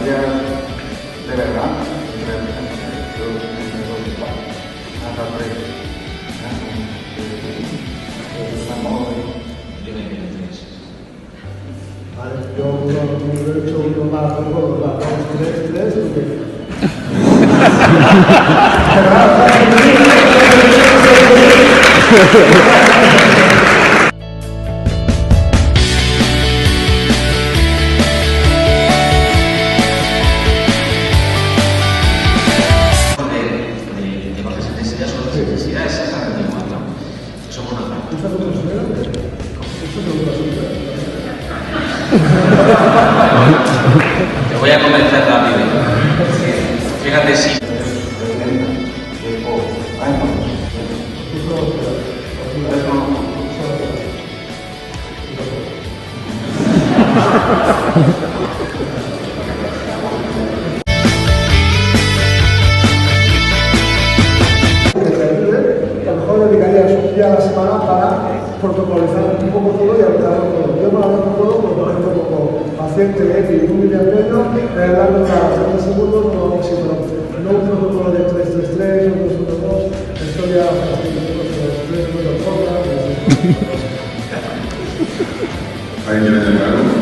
familias de verdad, yo tengo igual, hasta 3. Vale, yo he hecho uno más, vamos, 3, porque... Te voy a convencer rápido. Fíjate si... A lo mejor dedicaría un día a la semana para protocolizar un poco todo y aplicarlo todo. Yo me lo hago todo, por ejemplo, como paciente X, 1 miliamperio, dando cada 30 segundos, no un protocolo de 3-3-3, o 2-1-2, estoy ya haciendo 3-2-4, ¿Alguien quiere llamar algo?